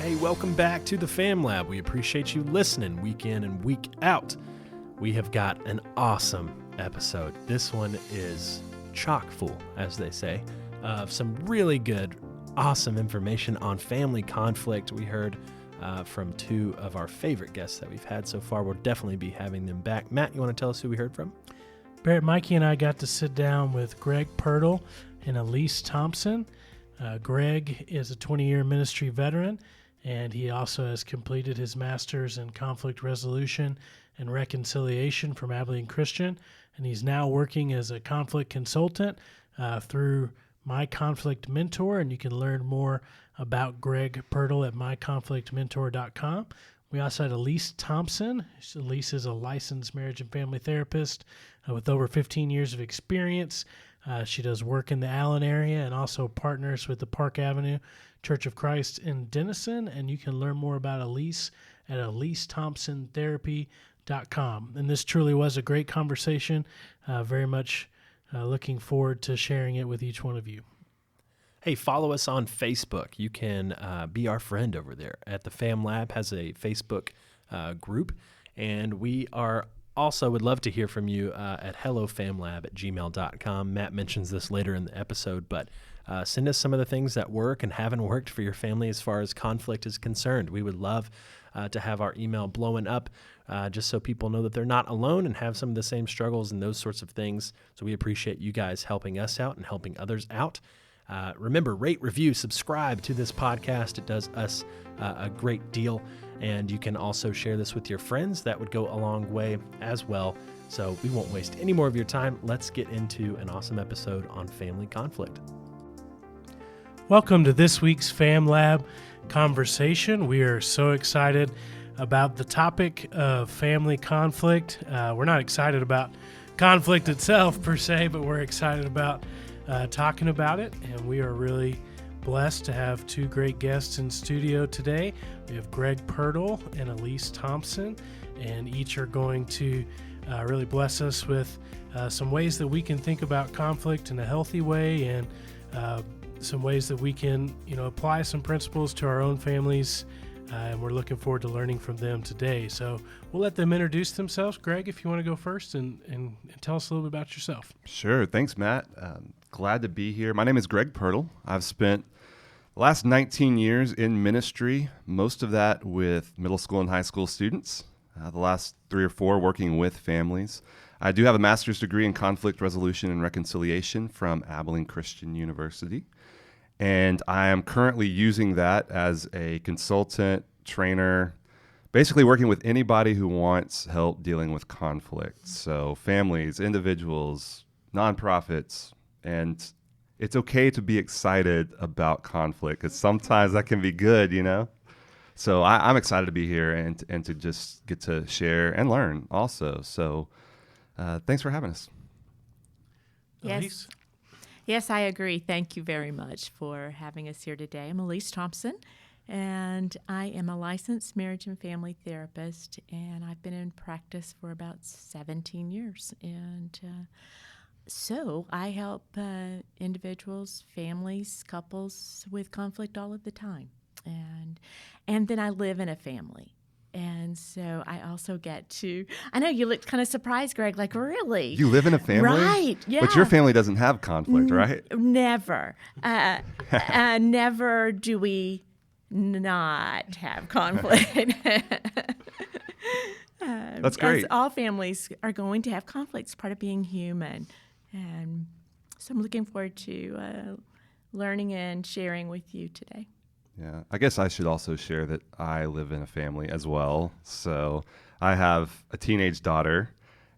Hey, welcome back to the Fam Lab. We appreciate you listening week in and week out. We have got an awesome episode. This one is chock full, as they say, of some really good, awesome information on family conflict. We heard from two of our favorite guests that we've had so far. We'll definitely be having them back. Matt, you want to tell us who we heard from? Barrett, Mikey, and I got to sit down with Greg Pirtle and Elise Thompson. Greg is a 20-year ministry veteran, and he also has completed his master's in conflict resolution and reconciliation from Abilene Christian, and he's now working as a conflict consultant through My Conflict Mentor, and you can learn more about Greg Pirtle at myconflictmentor.com. We also had Elise Thompson. Elise is a licensed marriage and family therapist with over 15 years of experience. She does work in the Allen area and also partners with the Park Avenue Church of Christ in Denison. And you can learn more about Elise at elisethompsontherapy.com. And this truly was a great conversation. Very much looking forward to sharing it with each one of you. Hey, follow us on Facebook. You can be our friend over there. At the Fam Lab has a Facebook group, and we are also would love to hear from you at hellofamlab@gmail.com. Matt mentions this later in the episode, but send us some of the things that work and haven't worked for your family as far as conflict is concerned. We would love to have our email blowing up just so people know that they're not alone and have some of the same struggles and those sorts of things. So we appreciate you guys helping us out and helping others out. Remember, rate, review, subscribe to this podcast. It does us a great deal. And you can also share this with your friends. That would go a long way as well. So we won't waste any more of your time. Let's get into an awesome episode on family conflict. Welcome to this week's Fam Lab conversation. We are so excited about the topic of family conflict. We're not excited about conflict itself per se, but we're excited about talking about it, and we are really blessed to have two great guests in studio today. We have Greg Pirtle and Elise Thompson, and each are going to really bless us with some ways that we can think about conflict in a healthy way, and some ways that we can, apply some principles to our own families. And we're looking forward to learning from them today. So we'll let them introduce themselves. Greg, if you want to go first and tell us a little bit about yourself. Sure. Thanks, Matt. Glad to be here. My name is Greg Pirtle. I've spent the last 19 years in ministry, most of that with middle school and high school students, the last 3 or 4 working with families. I do have a master's degree in conflict resolution and reconciliation from Abilene Christian University. And I am currently using that as a consultant, trainer, basically working with anybody who wants help dealing with conflict. So families, individuals, nonprofits, and it's okay to be excited about conflict because sometimes that can be good, So I'm excited to be here and to just get to share and learn also. So thanks for having us. Yes. Elise? Yes, I agree. Thank you very much for having us here today. I'm Elise Thompson, and I am a licensed marriage and family therapist, and I've been in practice for about 17 years. And so I help individuals, families, couples with conflict all of the time. And then I live in a family. And so I also get to, I know you looked kind of surprised, Greg, like, really? You live in a family? Right, yeah. But your family doesn't have conflict, right? Never. Never do we not have conflict. That's great. All families are going to have conflict. It's part of being human. And so I'm looking forward to learning and sharing with you today. Yeah, I guess I should also share that I live in a family as well. So I have a teenage daughter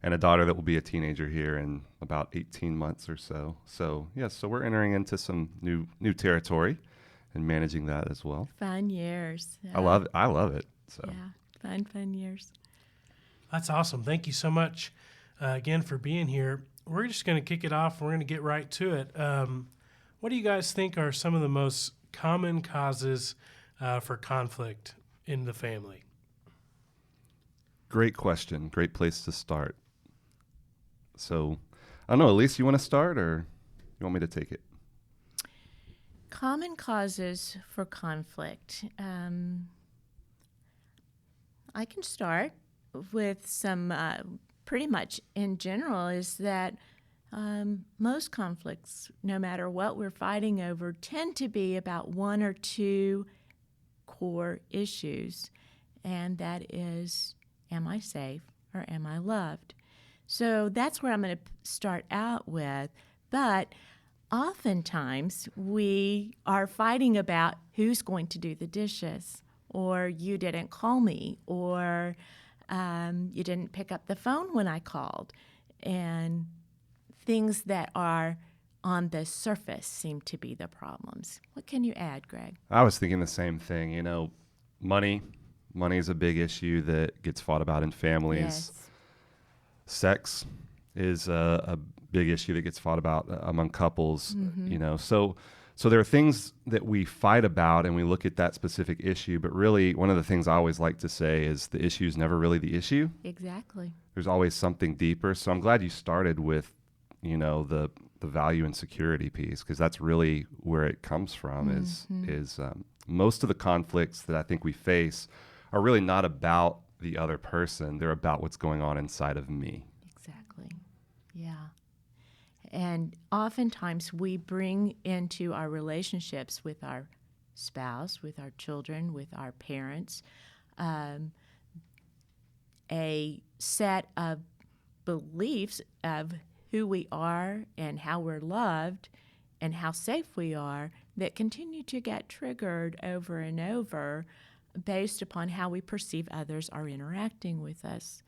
and a daughter that will be a teenager here in about 18 months or so. So, so we're entering into some new territory and managing that as well. Fun years. I love it. So Yeah, fun years. That's awesome. Thank you so much again for being here. We're just going to kick it off. We're going to get right to it. What do you guys think are some of the most common causes for conflict in the family? Great question. Great place to start. So, I don't know, Elise, you want to start or you want me to take it? Common causes for conflict. I can start with some, pretty much in general, is that most conflicts, no matter what we're fighting over, tend to be about one or two core issues, and that is, am I safe or am I loved? So that's where I'm going to start out with. But oftentimes we are fighting about who's going to do the dishes, or you didn't call me, or you didn't pick up the phone when I called, and things that are on the surface seem to be the problems. What can you add, Greg? I was thinking the same thing. Money is a big issue that gets fought about in families. Yes. Sex is a big issue that gets fought about among couples. So there are things that we fight about and we look at that specific issue, but really one of the things I always like to say is the issue is never really the issue. Exactly. There's always something deeper. So I'm glad you started with, the value and security piece, because that's really where it comes from. Is most of the conflicts that I think we face are really not about the other person. They're about what's going on inside of me. Exactly. Yeah. And oftentimes we bring into our relationships with our spouse, with our children, with our parents, a set of beliefs of who we are and how we're loved and how safe we are that continue to get triggered over and over based upon how we perceive others are interacting with us.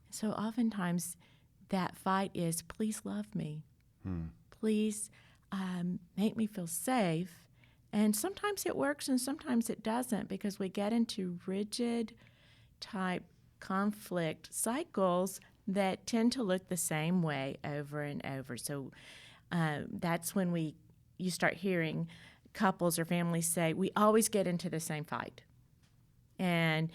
So oftentimes that fight is, please love me. Please make me feel safe. And sometimes it works and sometimes it doesn't, because we get into rigid type conflict cycles that tend to look the same way over and over. So that's when you start hearing couples or families say, we always get into the same fight. And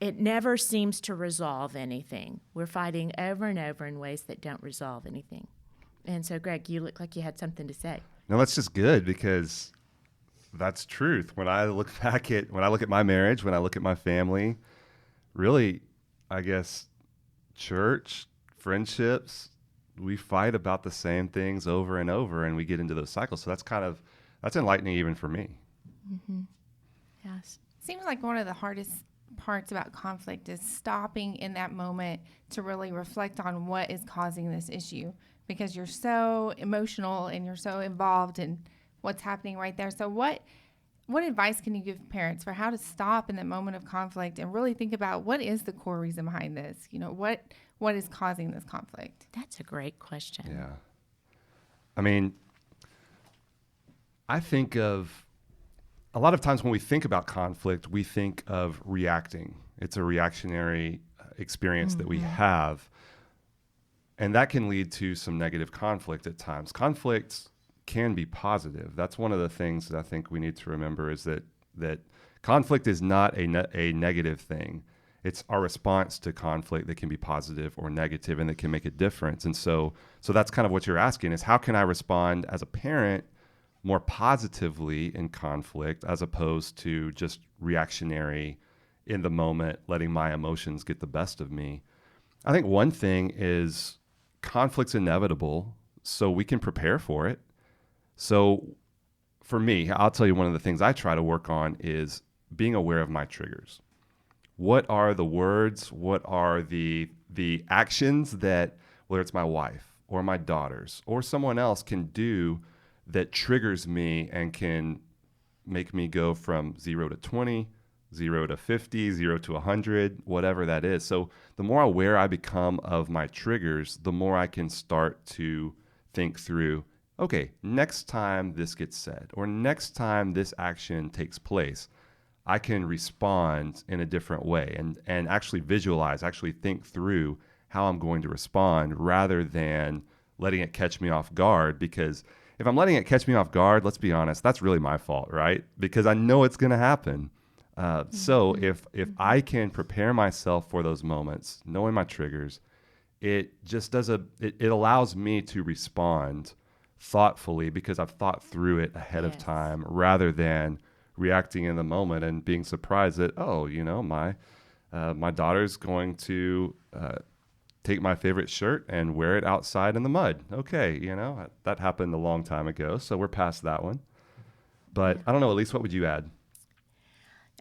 it never seems to resolve anything. We're fighting over and over in ways that don't resolve anything. And so, Greg, you look like you had something to say. No, that's just good, because that's truth. When I look at my marriage, when I look at my family, really, I guess, church, friendships, we fight about the same things over and over, and we get into those cycles. So that's enlightening even for me. Mm-hmm. Yes. Seems like one of the hardest parts about conflict is stopping in that moment to really reflect on what is causing this issue, because you're so emotional and you're so involved in what's happening right there. So what advice can you give parents for how to stop in that moment of conflict and really think about what is the core reason behind this? What is causing this conflict? That's a great question. Yeah. I mean, I think of a lot of times when we think about conflict, we think of reacting. It's a reactionary experience that we have. And that can lead to some negative conflict at times. Conflict can be positive. That's one of the things that I think we need to remember, is that conflict is not a negative thing. It's our response to conflict that can be positive or negative, and that can make a difference. And so that's kind of what you're asking, is how can I respond as a parent more positively in conflict, as opposed to just reactionary in the moment, letting my emotions get the best of me. I think one thing is conflict's inevitable, so we can prepare for it. So for me, I'll tell you, one of the things I try to work on is being aware of my triggers. What are the words? What are the actions that, whether it's my wife or my daughters or someone else, can do that triggers me and can make me go from 0 to 20, 0 to 50, 0 to 100, whatever that is. So the more aware I become of my triggers, the more I can start to think through, okay, next time this gets said, or next time this action takes place, I can respond in a different way and actually visualize, actually think through how I'm going to respond, rather than letting it catch me off guard. Because if I'm letting it catch me off guard, let's be honest, that's really my fault, right? Because I know it's going to happen. So if I can prepare myself for those moments, knowing my triggers, it just it allows me to respond thoughtfully because I've thought through it ahead of time, rather than reacting in the moment and being surprised that, oh, my daughter's going to take my favorite shirt and wear it outside in the mud. Okay, that happened a long time ago, so we're past that one. But I don't know, Elise, what would you add?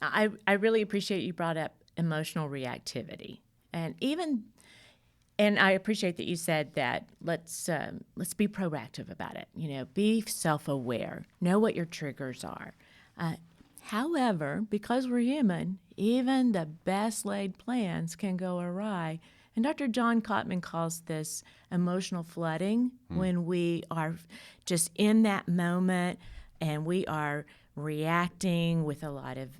I really appreciate you brought up emotional reactivity, and I appreciate that you said that let's be proactive about it. Be self-aware, know what your triggers are. However, because we're human, even the best laid plans can go awry. And Dr. John Gottman calls this emotional flooding, when we are just in that moment and we are reacting with a lot of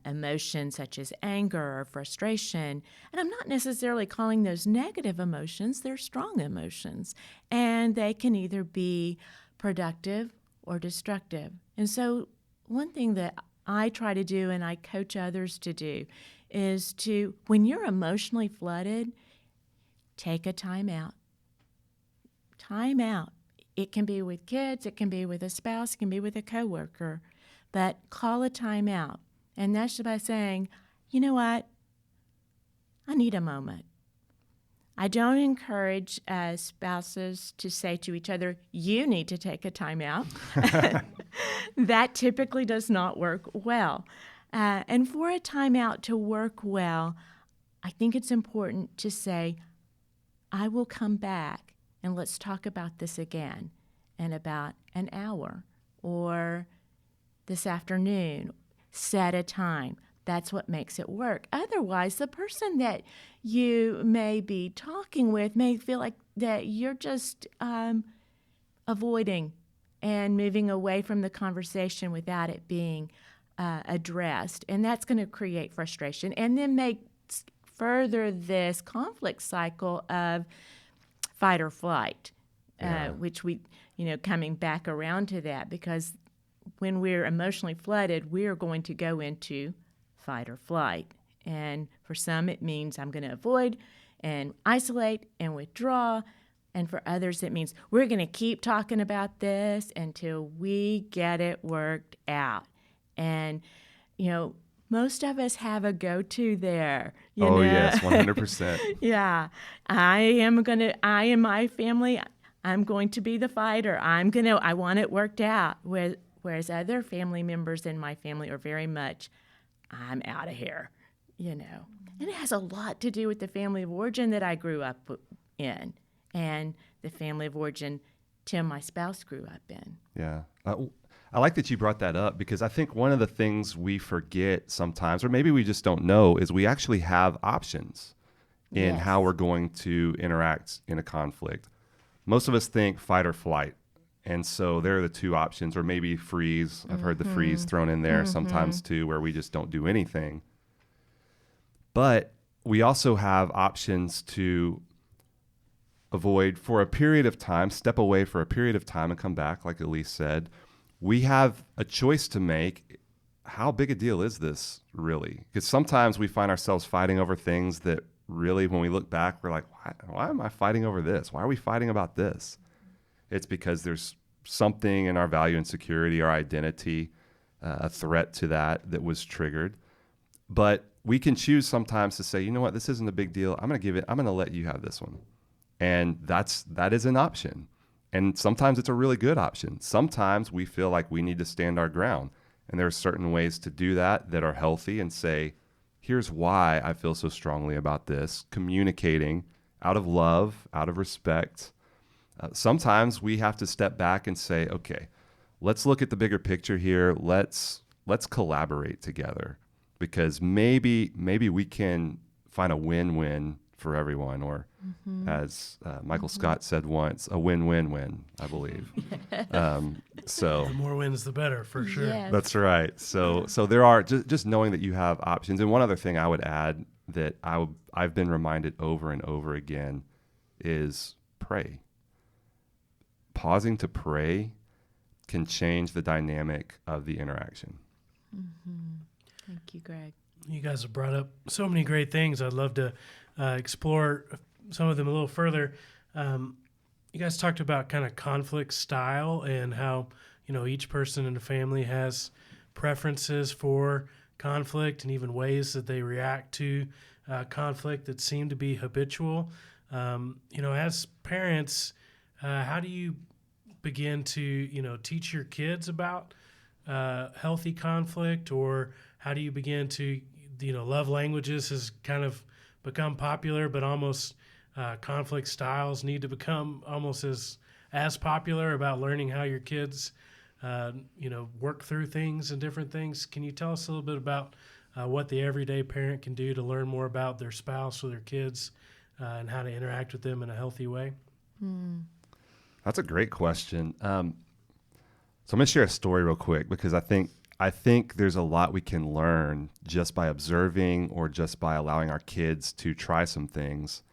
emotions such as anger or frustration. And I'm not necessarily calling those negative emotions, they're strong emotions. And they can either be productive or destructive. And so one thing that I try to do and I coach others to do is to, when you're emotionally flooded, take a time out. Time out. It can be with kids, it can be with a spouse, it can be with a coworker, but call a time out. And that's by saying, you know what? I need a moment. I don't encourage spouses to say to each other, you need to take a time out. That typically does not work well. And for a time out to work well, I think it's important to say, I will come back and let's talk about this again in about an hour or this afternoon. Set a time. That's what makes it work. Otherwise, the person that you may be talking with may feel like that you're just avoiding and moving away from the conversation without it being addressed. And that's going to create frustration and then make further this conflict cycle of fight or flight, which we, coming back around to that, because when we're emotionally flooded, we are going to go into fight or flight. And for some, it means I'm going to avoid and isolate and withdraw. And for others, it means we're going to keep talking about this until we get it worked out. And, most of us have a go-to there. Yes, 100%. Yeah. I am my family. I'm going to be the fighter. I want it worked out. Whereas other family members in my family are very much, I'm out of here, And it has a lot to do with the family of origin that I grew up in and the family of origin Tim, my spouse, grew up in. Yeah. I like that you brought that up, because I think one of the things we forget sometimes, or maybe we just don't know, is we actually have options in how we're going to interact in a conflict. Most of us think fight or flight. And so there are the two options, or maybe freeze. I've heard the freeze thrown in there sometimes too, where we just don't do anything. But we also have options to avoid for a period of time, step away for a period of time and come back, like Elise said. We have a choice to make. How big a deal is this really? Because sometimes we find ourselves fighting over things that really, when we look back, we're like, why am I fighting over this? Why are we fighting about this? It's because there's something in our value and security, our identity, a threat to that was triggered. But we can choose sometimes to say, you know what, this isn't a big deal. I'm going to let you have this one. And that is an option. And sometimes it's a really good option. Sometimes we feel like we need to stand our ground. And there are certain ways to do that are healthy, and say, here's why I feel so strongly about this, communicating out of love, out of respect. Sometimes we have to step back and say, okay, let's look at the bigger picture here. Let's collaborate together, because maybe we can find a win-win for everyone, or as Michael Scott said once, a win-win-win, I believe. So the more wins, the better, for sure. Yes. That's right. So there are just knowing that you have options. And one other thing I would add that I've been reminded over and over again is pray. Pausing to pray can change the dynamic of the interaction. Thank you, Greg. You guys have brought up so many great things. I'd love to explore some of them a little further. You guys talked about kind of conflict style and how, each person in the family has preferences for conflict and even ways that they react to conflict that seem to be habitual. As parents, how do you begin to, teach your kids about healthy conflict, or how do you begin to, love languages has kind of become popular, but almost conflict styles need to become almost as popular about learning how your kids, work through things and different things. Can you tell us a little bit about what the everyday parent can do to learn more about their spouse or their kids and how to interact with them in a healthy way? That's a great question. So I'm going to share a story real quick because I think there's a lot we can learn just by observing or just by allowing our kids to try some things.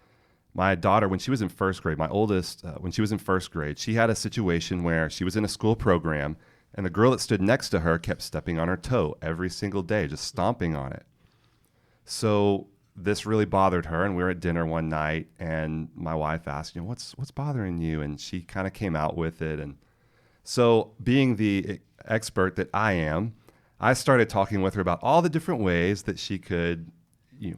My daughter, when she was in first grade, my oldest, when she was in first grade, she had a situation where she was in a school program and the girl that stood next to her kept stepping on her toe every single day, just stomping on it. So this really bothered her, and we were at dinner one night, and my wife asked, what's bothering you? And she kind of came out with it. And so being the expert that I am, I started talking with her about all the different ways that she could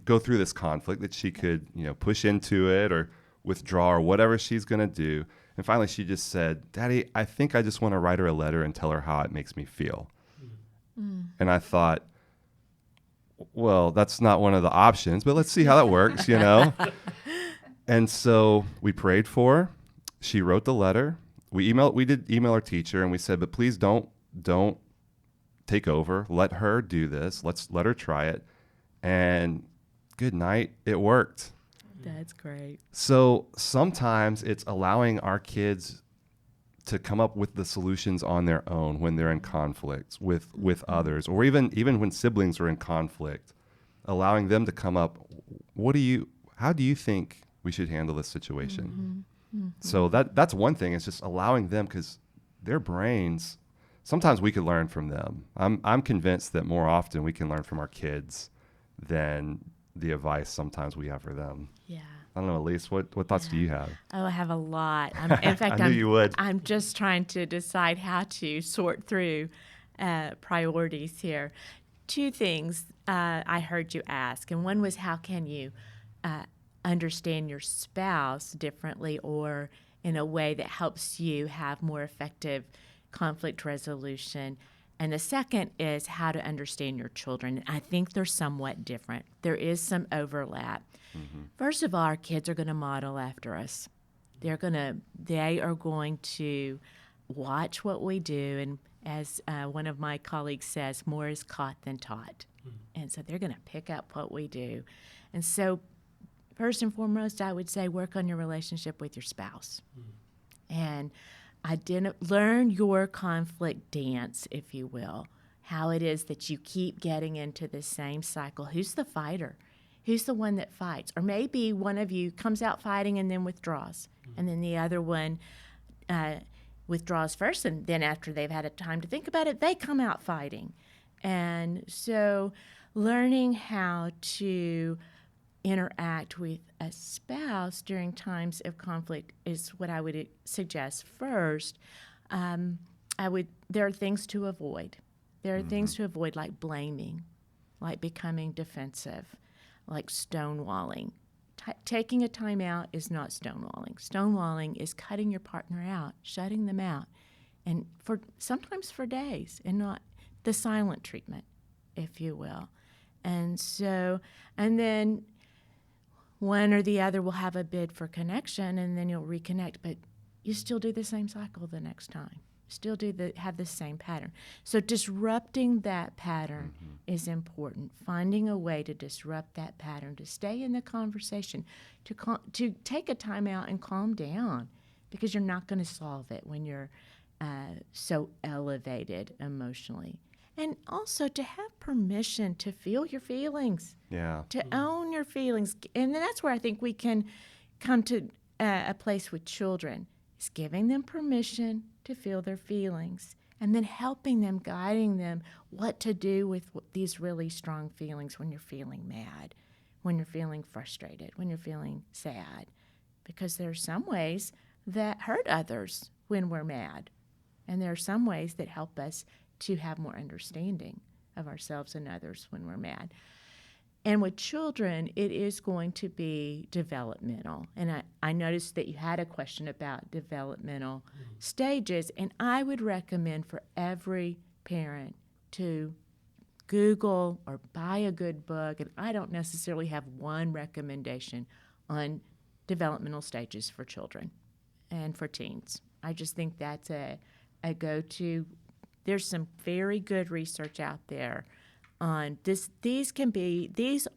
go through this conflict, that she could, push into it or withdraw or whatever she's going to do. And finally, she just said, Daddy, I think I just want to write her a letter and tell her how it makes me feel. And I thought, well, that's not one of the options, but let's see how that works, And so we prayed for her. She wrote the letter. We did email our teacher, and we said, but please don't take over. Let her do this. Let her try it. And good night, it worked. That's great. So sometimes it's allowing our kids to come up with the solutions on their own when they're in conflict with others, or even when siblings are in conflict, allowing them to come up, how do you think we should handle this situation? So that's one thing. It's just allowing them, because their brains, sometimes we could learn from them. I'm convinced that more often we can learn from our kids than the advice sometimes we have for them. Yeah. I don't know, Elise, what thoughts do you have? Oh, I have a lot. In fact, I knew you would. I'm just trying to decide how to sort through priorities here. Two things I heard you ask, and one was, how can you understand your spouse differently or in a way that helps you have more effective conflict resolution? And the second is how to understand your children. I think they're somewhat different. There is some overlap. First of all, our kids are going to model after us. They are going to watch what we do, and as one of my colleagues says, more is caught than taught. And so they're going to pick up what we do. And so first and foremost, I would say work on your relationship with your spouse. And learn your conflict dance, if you will, how it is that you keep getting into the same cycle. Who's the fighter? Who's the one that fights? Or maybe one of you comes out fighting and then withdraws, and then the other one withdraws first, and then after they've had a time to think about it, they come out fighting. And so learning how to interact with a spouse during times of conflict is what I would suggest first. There are things to avoid. There are things to avoid, like blaming, like becoming defensive, like stonewalling. Taking a time out is not stonewalling. Stonewalling is cutting your partner out, shutting them out, and sometimes for days, and not the silent treatment, if you will. And then one or the other will have a bid for connection, and then you'll reconnect, but you still do the same cycle the next time. Still have the same pattern. So disrupting that pattern is important. Finding a way to disrupt that pattern, to stay in the conversation, to take a time out and calm down, because you're not going to solve it when you're so elevated emotionally. And also to have permission to feel your feelings. Yeah. To own your feelings. And that's where I think we can come to a place with children, is giving them permission to feel their feelings, and then helping them, guiding them what to do with these really strong feelings when you're feeling mad, when you're feeling frustrated, when you're feeling sad. Because there are some ways that hurt others when we're mad. And there are some ways that help us to have more understanding of ourselves and others when we're mad. And with children, it is going to be developmental. And I noticed that you had a question about developmental stages, and I would recommend for every parent to Google or buy a good book, and I don't necessarily have one recommendation on developmental stages for children and for teens. I just think that's a go-to. There's some very good research out there on this. These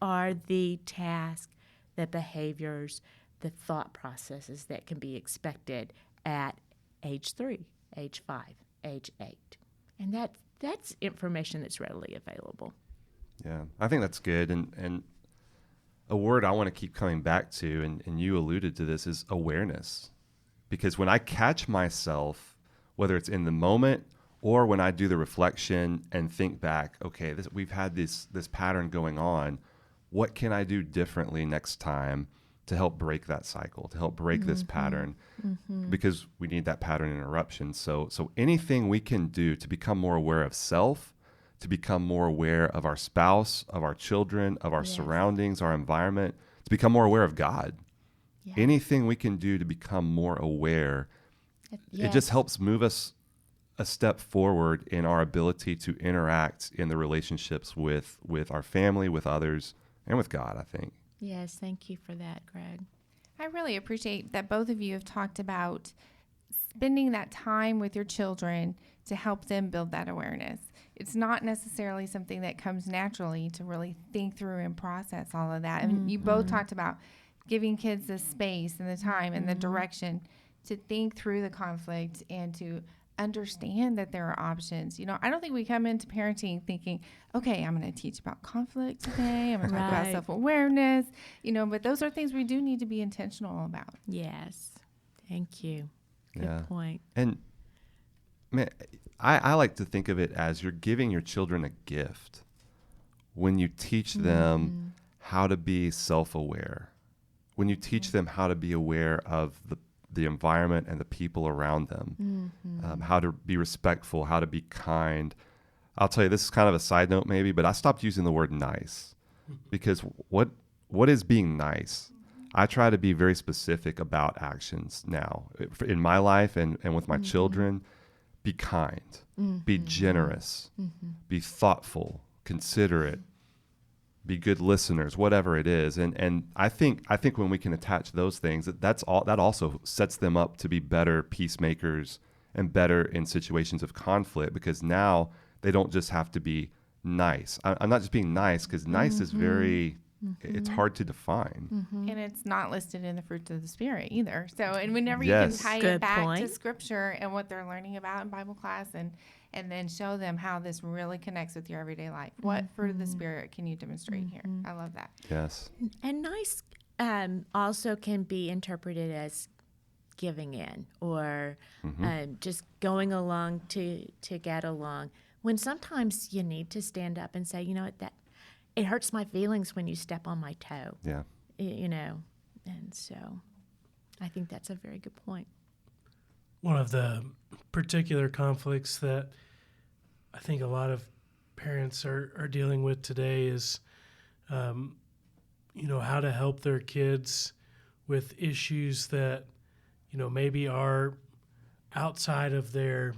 are the tasks, the behaviors, the thought processes that can be expected at age 3, age 5, age 8. And that's information that's readily available. Yeah, I think that's good. And a word I want to keep coming back to, and you alluded to this, is awareness. Because when I catch myself, whether it's in the moment or when I do the reflection and think back, okay, we've had this pattern going on, what can I do differently next time to help break that cycle, to help break this pattern? Because we need that pattern interruption. So anything we can do to become more aware of self, to become more aware of our spouse, of our children, of our surroundings, our environment, to become more aware of God. Yeah. Anything we can do to become more aware, it just helps move us a step forward in our ability to interact in the relationships with our family, with others, and with God, I think. Yes, thank you for that, Greg. I really appreciate that both of you have talked about spending that time with your children to help them build that awareness. It's not necessarily something that comes naturally to really think through and process all of that. And you both talked about giving kids the space and the time and the direction to think through the conflict and to understand that there are options. You know, I don't think we come into parenting thinking, okay, I'm going to teach about conflict today. I'm going to talk about self-awareness, but those are things we do need to be intentional about. Yes. Thank you. Good point. And man, I like to think of it as you're giving your children a gift when you teach them how to be self-aware, when you teach them how to be aware of the environment and the people around them, how to be respectful, how to be kind. I'll tell you, this is kind of a side note maybe, but I stopped using the word nice because what is being nice? I try to be very specific about actions now in my life and with my children. Be kind, be generous, be thoughtful, considerate, be good listeners, whatever it is. And I think when we can attach those things, that also sets them up to be better peacemakers and better in situations of conflict, because now they don't just have to be nice. I'm not just being nice, because nice is very, it's hard to define. And it's not listed in the fruits of the Spirit either. So, and whenever you can tie it back to Scripture and what they're learning about in Bible class, and then show them how this really connects with your everyday life. What fruit of the Spirit can you demonstrate here? I love that. Yes. And nice also can be interpreted as giving in or just going along to get along. When sometimes you need to stand up and say, you know what, that it hurts my feelings when you step on my toe. Yeah. And so I think that's a very good point. One of the particular conflicts that I think a lot of parents are dealing with today is, how to help their kids with issues that, maybe are outside of their,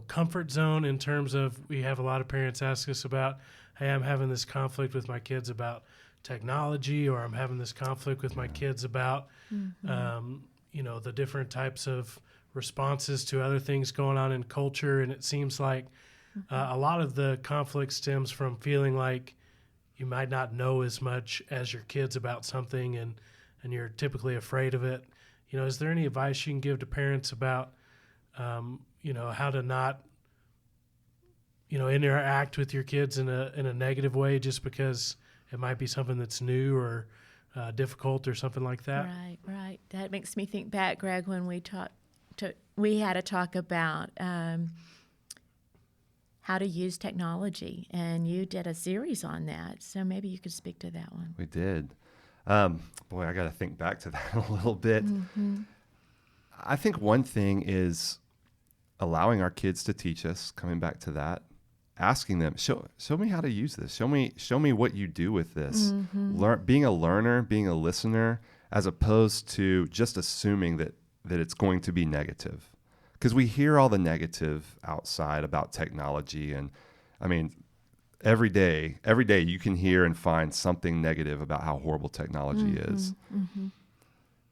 comfort zone, in terms of, we have a lot of parents ask us about, hey, I'm having this conflict with my kids about technology, or I'm having this conflict with my kids about, the different types of responses to other things going on in culture. And it seems like a lot of the conflict stems from feeling like you might not know as much as your kids about something, and you're typically afraid of it. Is there any advice you can give to parents about, how to not, interact with your kids in a negative way just because it might be something that's new or difficult or something like that? Right. That makes me think back, Greg, when we had a talk about how to use technology, and you did a series on that. So maybe you could speak to that one. We did. Boy, I got to think back to that a little bit. I think one thing is allowing our kids to teach us, coming back to that, asking them, show me how to use this. Show me what you do with this. Being a learner, being a listener, as opposed to just assuming that it's going to be negative. Because we hear all the negative outside about technology. And I mean, every day you can hear and find something negative about how horrible technology is.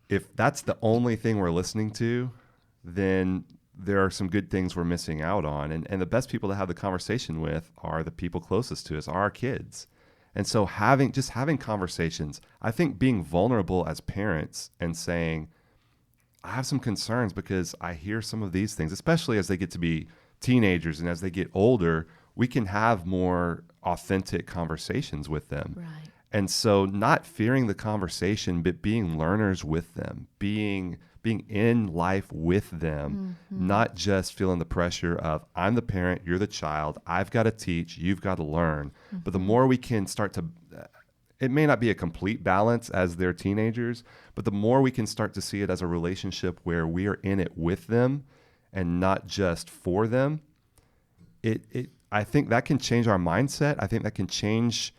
If that's the only thing we're listening to, then there are some good things we're missing out on. And the best people to have the conversation with are the people closest to us, are our kids. And so having conversations, I think being vulnerable as parents and saying, I have some concerns because I hear some of these things, especially as they get to be teenagers and as they get older, we can have more authentic conversations with them. Right. And so not fearing the conversation, but being learners with them, being in life with them, not just feeling the pressure of, I'm the parent, you're the child, I've got to teach, you've got to learn. But the more we can start to, it may not be a complete balance as they're teenagers, but the more we can start to see it as a relationship where we are in it with them and not just for them, I think that can change our mindset. I think that can change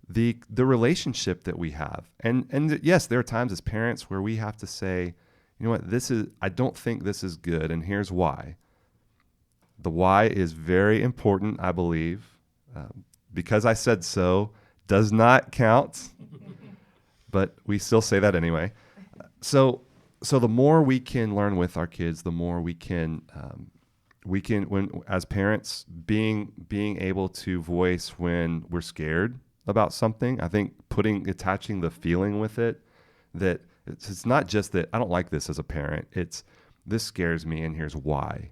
the relationship that we have. And yes, there are times as parents where we have to say, you know what, I don't think this is good, and here's why. The why is very important, I believe. Because I said so does not count, but we still say that anyway. So the more we can learn with our kids, the more we can, when as parents, being able to voice when we're scared about something. I think attaching the feeling with it, that it's not just that I don't like this as a parent. It's this scares me and here's why.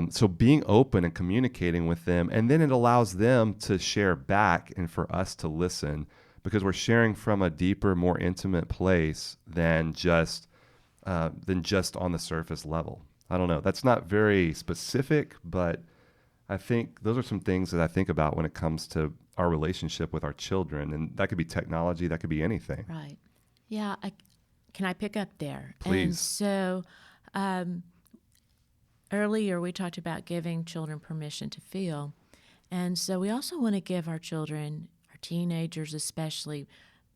So being open and communicating with them, and then it allows them to share back and for us to listen, because we're sharing from a deeper, more intimate place than just on the surface level. I don't know. That's not very specific, but I think those are some things that I think about when it comes to our relationship with our children. And that could be technology, that could be anything. Right. Yeah. Can I pick up there? Please. And so earlier we talked about giving children permission to feel. And so we also want to give our children, our teenagers especially,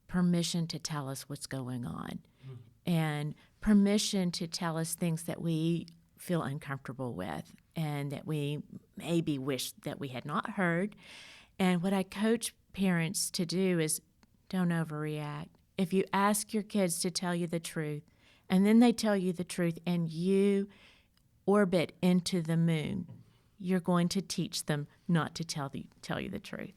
permission to tell us what's going on and permission to tell us things that we feel uncomfortable with and that we maybe wish that we had not heard. And what I coach parents to do is don't overreact. If you ask your kids to tell you the truth, and then they tell you the truth, and you orbit into the moon, you're going to teach them not to tell you the truth.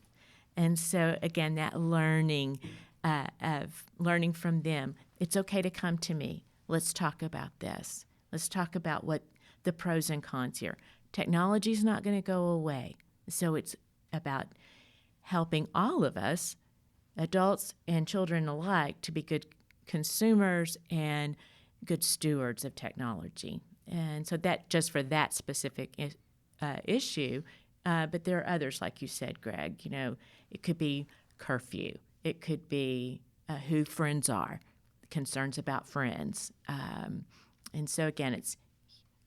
And so, again, that learning of learning from them. It's okay to come to me. Let's talk about this. Let's talk about what the pros and cons here. Technology is not going to go away. So it's about helping all of us, adults and children alike, to be good consumers and good stewards of technology. And so that just for that specific issue, but there are others, like you said, Greg. You know, it could be curfew. It could be who friends are, concerns about friends. And so, again, it's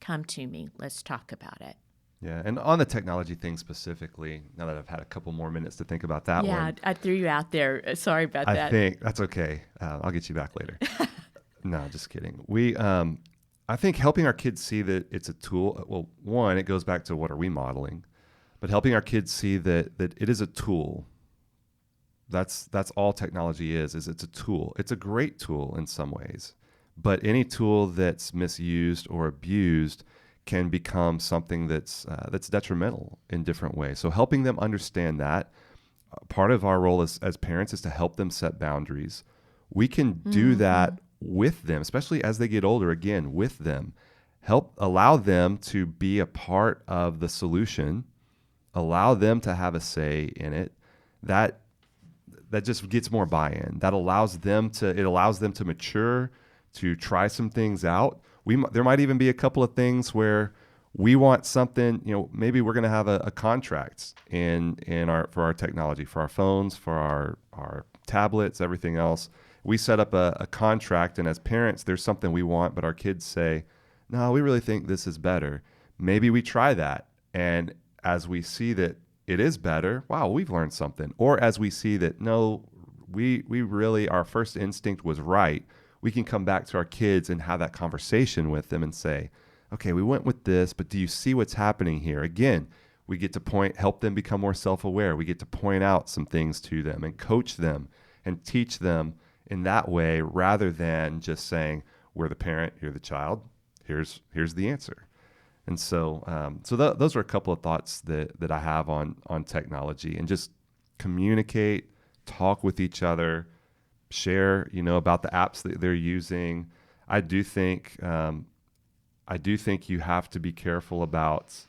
come to me. Let's talk about it. Yeah, and on the technology thing specifically, now that I've had a couple more minutes to think about that one. Yeah, I threw you out there. Sorry about that. I think that's okay. I'll get you back later. No, just kidding. I think helping our kids see that it's a tool. Well, one, it goes back to what are we modeling, but helping our kids see that it is a tool. That's all technology is it's a tool. It's a great tool in some ways, but any tool that's misused or abused can become something that's detrimental in different ways. So helping them understand that, part of our role as parents is to help them set boundaries. We can do that with them, especially as they get older, again, with them. Allow them to be a part of the solution, allow them to have a say in it. That just gets more buy-in. That allows them to mature, to try some things out. There might even be a couple of things where we want something, maybe we're going to have a contract for our technology, for our phones, for our tablets, everything else. We set up a contract, and as parents, there's something we want, but our kids say, no, we really think this is better. Maybe we try that. And as we see that it is better, wow, we've learned something. Or as we see that, no, we really, our first instinct was right, we can come back to our kids and have that conversation with them and say, okay, we went with this, but do you see what's happening here? Again, we get to help them become more self-aware. We get to point out some things to them and coach them and teach them in that way, rather than just saying, we're the parent, you're the child, here's the answer. And so those are a couple of thoughts that I have on technology, and just communicate, talk with each other, share, about the apps that they're using. I do think you have to be careful about,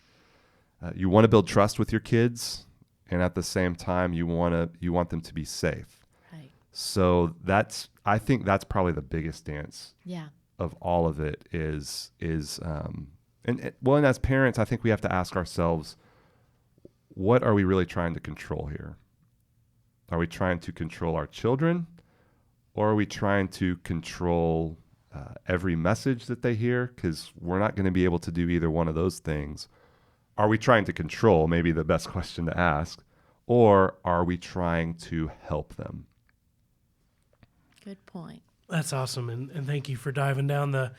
you want to build trust with your kids, and at the same time you want them to be safe. Right. So I think that's probably the biggest dance. Yeah. Of all of it is and as parents, I think we have to ask ourselves, what are we really trying to control here? Are we trying to control our children, or are we trying to control every message that they hear? Because we're not going to be able to do either one of those things. Are we trying to control, maybe the best question to ask, or are we trying to help them? Good point. That's awesome, and thank you for diving down the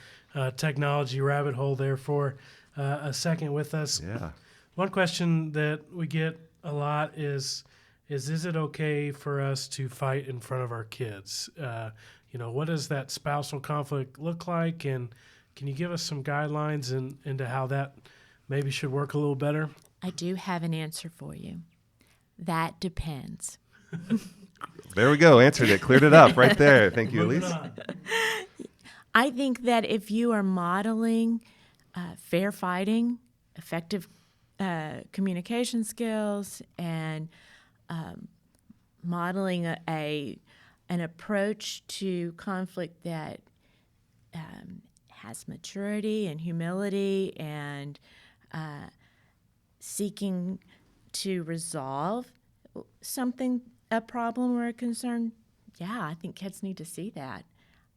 technology rabbit hole there for a second with us. Yeah. One question that we get a lot is it okay for us to fight in front of our kids? What does that spousal conflict look like, and can you give us some guidelines into how that maybe should work a little better? I do have an answer for you. That depends. There we go. Answered it. Cleared it up right there. Thank you, Elise. I think that if you are modeling fair fighting, effective communication skills, and modeling an approach to conflict that has maturity and humility and seeking to resolve a problem or a concern, yeah, I think kids need to see that.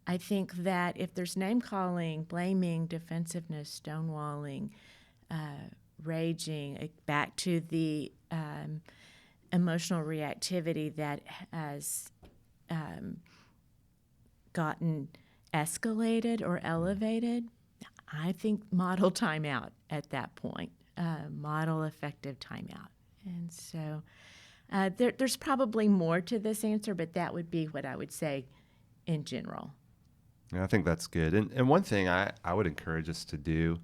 I think that if there's name-calling, blaming, defensiveness, stonewalling, raging, back to the emotional reactivity that has gotten escalated or elevated, I think model timeout at that point, model effective timeout. And so there's probably more to this answer, but that would be what I would say in general. Yeah, I think that's good. And one thing I would encourage us to do,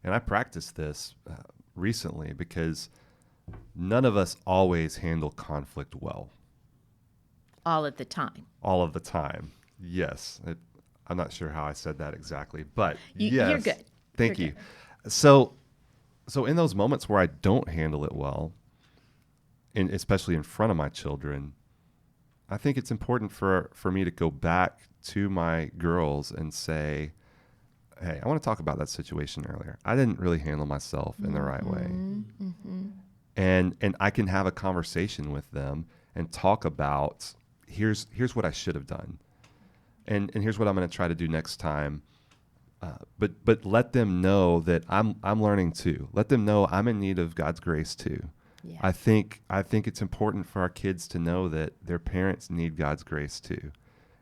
and I practiced this recently, because none of us always handle conflict well. All of the time. All of the time. Yes. I'm not sure how I said that exactly, but yes. You're good. Thank You're you. good. So in those moments where I don't handle it well, and especially in front of my children, I think it's important for me to go back to my girls and say, hey, I want to talk about that situation earlier. I didn't really handle myself in the right way. Mm-hmm. And I can have a conversation with them and talk about, here's what I should have done. And here's what I'm going to try to do next time. But let them know that I'm learning too. Let them know I'm in need of God's grace too. Yeah. I think it's important for our kids to know that their parents need God's grace too.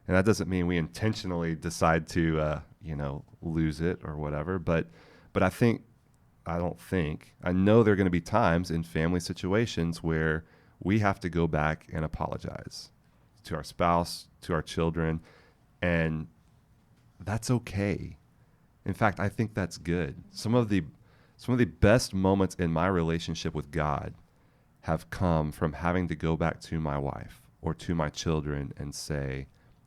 And that doesn't mean we intentionally decide to lose it or whatever, but I know there are going to be times in family situations where we have to go back and apologize to our spouse, to our children, and that's okay. In fact, I think that's good. Some of the best moments in my relationship with God have come from having to go back to my wife or to my children and say,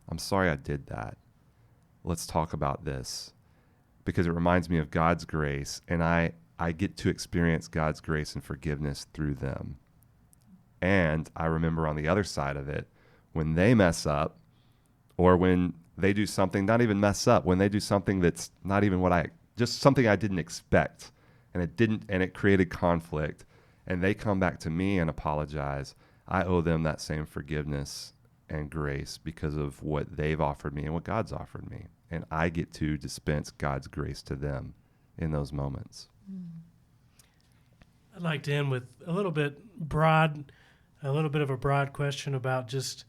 I'm sorry I did that. Let's talk about this, because it reminds me of God's grace, and I get to experience God's grace and forgiveness through them. And I remember on the other side of it, when they mess up, or when they do something, not even mess up, when they do something that's not even just something I didn't expect, and it created conflict, and they come back to me and apologize, I owe them that same forgiveness and grace because of what they've offered me and what God's offered me. And I get to dispense God's grace to them in those moments. I'd like to end with a little bit of a broad question about just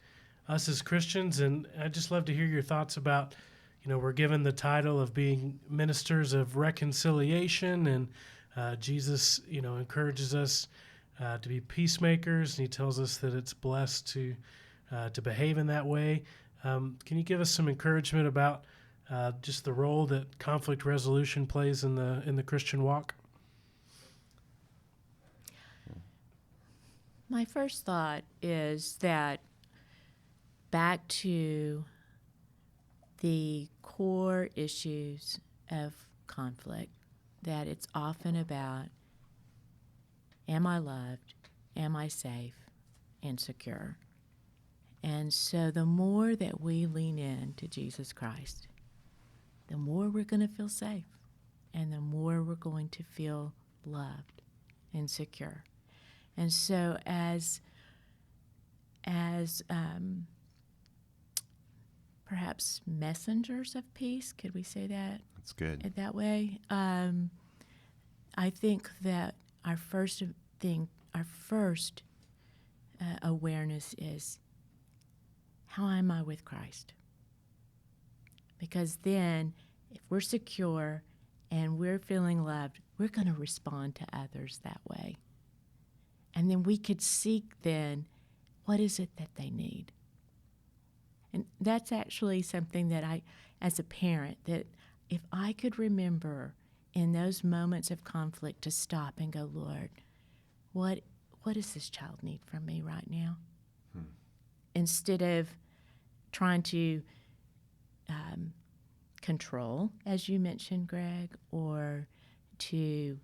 us as Christians, and I'd just love to hear your thoughts about, we're given the title of being ministers of reconciliation, and Jesus, encourages us to be peacemakers, and he tells us that it's blessed to behave in that way. Can you give us some encouragement about just the role that conflict resolution plays in the Christian walk? My first thought is that back to the core issues of conflict, that it's often about, am I loved, am I safe and secure? And so the more that we lean in to Jesus Christ, the more we're going to feel safe, and the more we're going to feel loved and secure. And so as perhaps messengers of peace, could we say that? That's good. That way, I think that our first awareness is, how am I with Christ? Because then, if we're secure and we're feeling loved, we're going to respond to others that way. And then we could seek then, what is it that they need? And that's actually something that I, as a parent, that if I could remember in those moments of conflict to stop and go, Lord, what does this child need from me right now? Instead of trying to control, as you mentioned, Greg, or to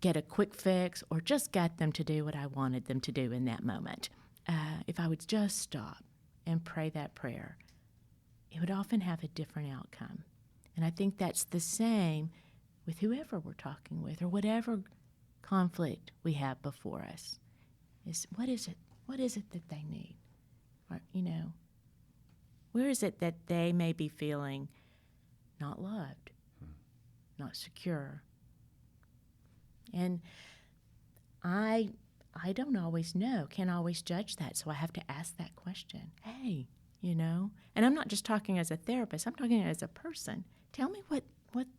get a quick fix, or just get them to do what I wanted them to do in that moment. If I would just stop and pray that prayer, it would often have a different outcome. And I think that's the same with whoever we're talking with, or whatever conflict we have before us. Is what is it? What is it that they need? Or, where is it that they may be feeling not loved, not secure? And I don't always know, can't always judge that, so I have to ask that question. Hey, and I'm not just talking as a therapist, I'm talking as a person. Tell me what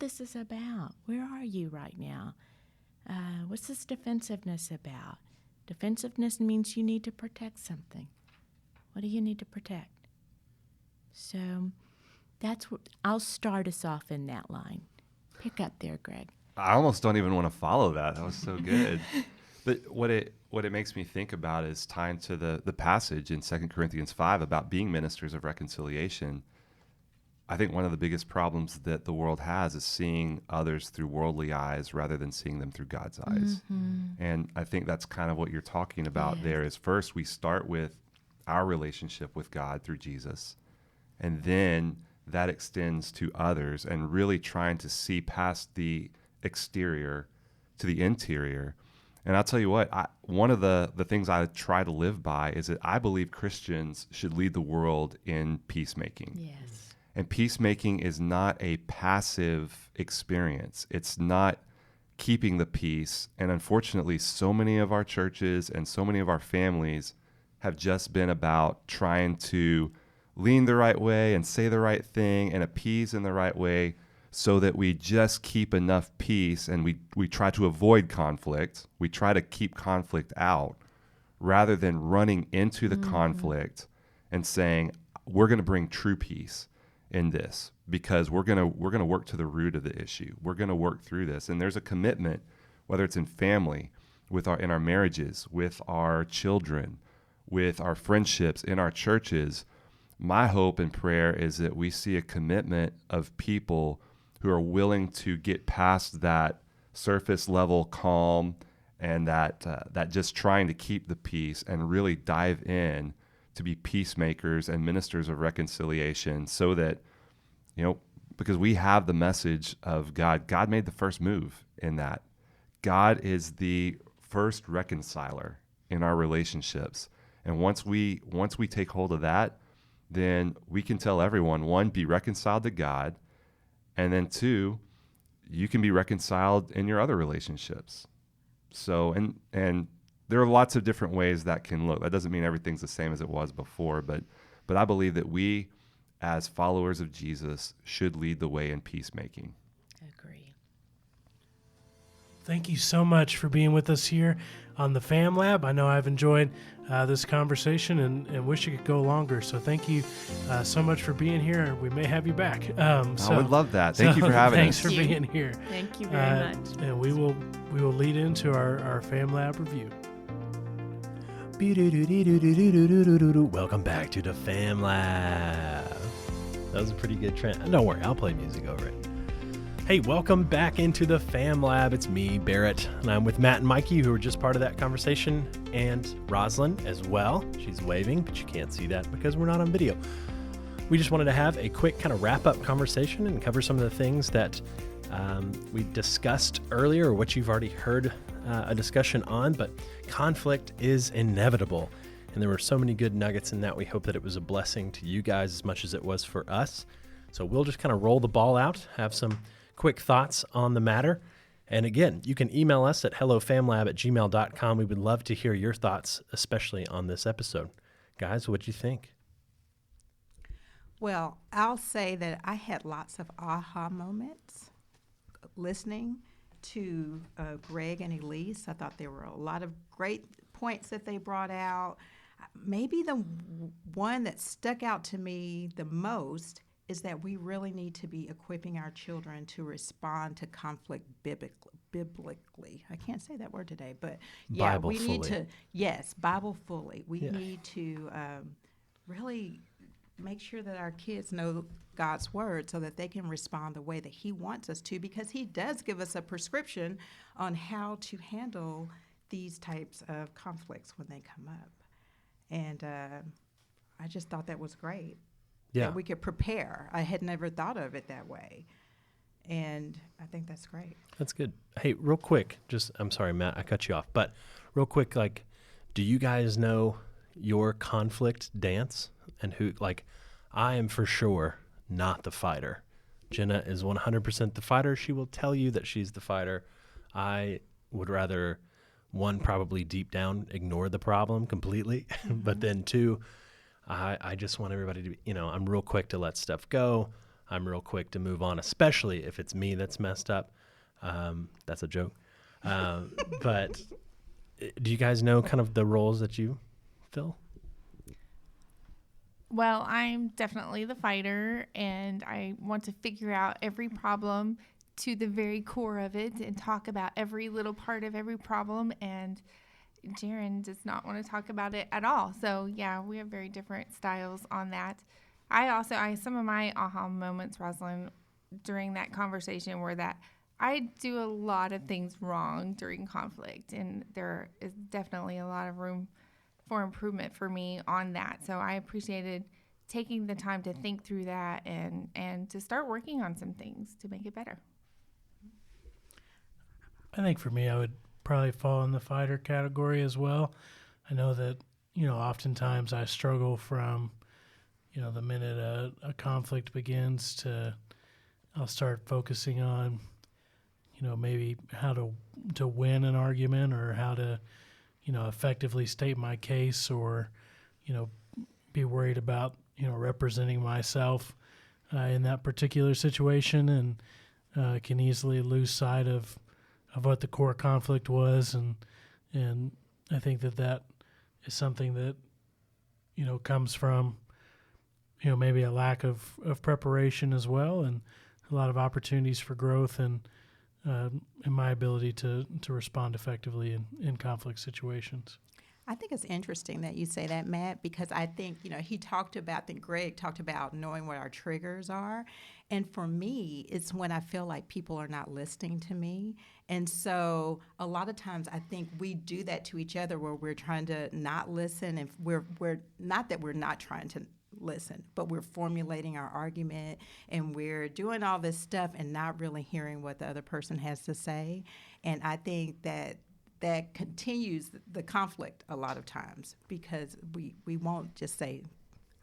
this is about. Where are you right now? What's this defensiveness about? Defensiveness means you need to protect something. What do you need to protect? So that's what I'll start us off in that line. Pick up there, Greg. I almost don't even want to follow that. That was so good. But what it makes me think about is tying to the passage in 2 Corinthians 5 about being ministers of reconciliation. I think one of the biggest problems that the world has is seeing others through worldly eyes rather than seeing them through God's eyes. And I think that's kind of what you're talking about there is, first we start with our relationship with God through Jesus, and then that extends to others, and really trying to see past the exterior to the interior. And I'll tell you what, one of the things I try to live by is that I believe Christians should lead the world in peacemaking. Yes. And peacemaking is not a passive experience. It's not keeping the peace. And unfortunately, so many of our churches and so many of our families have just been about trying to lean the right way and say the right thing and appease in the right way so that we just keep enough peace, and we try to avoid conflict. We try to keep conflict out rather than running into the conflict and saying, we're going to bring true peace in this because we're going to work to the root of the issue. We're going to work through this. And there's a commitment, whether it's in family, in our marriages, with our children, with our friendships, in our churches. My hope and prayer is that we see a commitment of people who are willing to get past that surface level calm and that just trying to keep the peace and really dive in to be peacemakers and ministers of reconciliation, so that, because we have the message of God. God made the first move in that. God is the first reconciler in our relationships. And once we take hold of that, then we can tell everyone, one, be reconciled to God, and then two, you can be reconciled in your other relationships. So, and there are lots of different ways that can look. That doesn't mean everything's the same as it was before, but I believe that we, as followers of Jesus, should lead the way in peacemaking. Agree. Thank you so much for being with us here on the Fam Lab. I know I've enjoyed this conversation and wish it could go longer. So thank you so much for being here. We may have you back. I would love that. Thank you for having thanks us. for being here. Thank you very much. And we will lead into our Fam Lab review. Welcome back to the Fam Lab. That was a pretty good trend. Don't worry, I'll play music over it. Hey, welcome back into the Fam Lab. It's me, Barrett, and I'm with Matt and Mikey, who were just part of that conversation, and Rosalind as well. She's waving, but you can't see that because we're not on video. We just wanted to have a quick kind of wrap-up conversation and cover some of the things that we discussed earlier, or what you've already heard a discussion on, but conflict is inevitable. And there were so many good nuggets in that. We hope that it was a blessing to you guys as much as it was for us. So we'll just kind of roll the ball out, have some quick thoughts on the matter. And again, you can email us at hellofamlab@gmail.com. We would love to hear your thoughts, especially on this episode. Guys, what'd you think? Well, I'll say that I had lots of aha moments listening to Greg and Elise. I thought there were a lot of great points that they brought out. Maybe the one that stuck out to me the most is that we really need to be equipping our children to respond to conflict biblically. I can't say that word today, but yeah, Bible we fully. need to, yes, Bible fully. We Yeah. need to really make sure that our kids know God's word so that they can respond the way that he wants us to, because he does give us a prescription on how to handle these types of conflicts when they come up. And I just thought that was great. Yeah. That we could prepare. I had never thought of it that way. And I think that's great. That's good. Hey, real quick, I'm sorry, Matt, I cut you off, but real quick, do you guys know your conflict dance? And who, I am for sure not the fighter. Jenna is 100% the fighter. She will tell you that she's the fighter. I would rather, one, probably deep down ignore the problem completely, but then two, I just want everybody to be, I'm real quick to let stuff go. I'm real quick to move on, especially if it's me that's messed up. That's a joke. But do you guys know kind of the roles that you fill? Well, I'm definitely the fighter, and I want to figure out every problem to the very core of it and talk about every little part of every problem. And Jaron does not want to talk about it at all. So, yeah, we have very different styles on that. Some of my aha moments, Rosalind, during that conversation were that I do a lot of things wrong during conflict, and there is definitely a lot of room for improvement for me on that. So I appreciated taking the time to think through that and to start working on some things to make it better. I think for me, I would probably fall in the fighter category as well. I know that, oftentimes I struggle from, the minute a conflict begins to, I'll start focusing on, maybe how to win an argument, or how to, effectively state my case, or, be worried about, representing myself in that particular situation, and can easily lose sight of what the core conflict was. And I think that is something that, comes from, maybe a lack of preparation as well, and a lot of opportunities for growth, and in my ability to respond effectively in conflict situations. I think it's interesting that you say that, Matt, because I think, Greg talked about knowing what our triggers are. And for me, it's when I feel like people are not listening to me. And so a lot of times I think we do that to each other, where we're trying to not listen. And we're not that we're not trying to listen, but we're formulating our argument, and we're doing all this stuff and not really hearing what the other person has to say. And I think that continues the conflict a lot of times, because we won't just say,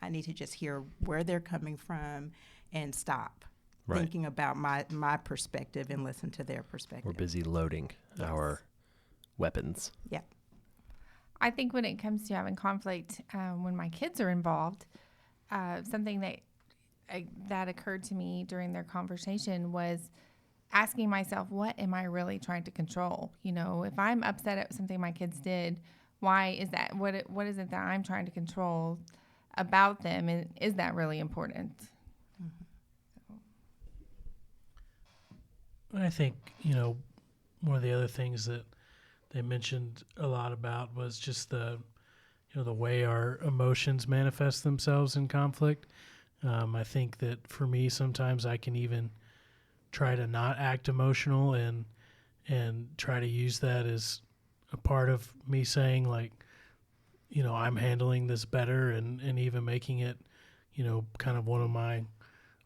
I need to just hear where they're coming from and stop. Right. thinking about my perspective and listen to their perspective. We're busy loading our weapons. Yeah. I think when it comes to having conflict, when my kids are involved, something that occurred to me during their conversation was asking myself, what am I really trying to control? You know, if I'm upset at something my kids did, why is that? What is it that I'm trying to control about them, and is that really important? I think, one of the other things that they mentioned a lot about was just the way our emotions manifest themselves in conflict. I think that for me, sometimes I can even try to not act emotional and try to use that as a part of me saying, like, I'm handling this better, and even making it, kind of one of my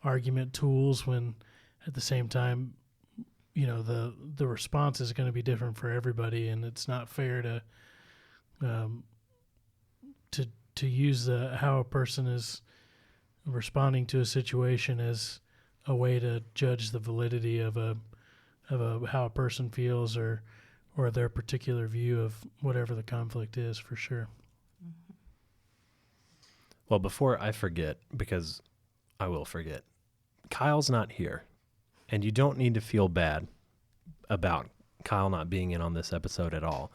argument tools, when at the same time, the response is going to be different for everybody, and it's not fair to use how a person is responding to a situation as a way to judge the validity of how a person feels or their particular view of whatever the conflict is, for sure. Well, before I forget, because I will forget, Kyle's not here, and you don't need to feel bad about Kyle not being in on this episode at all.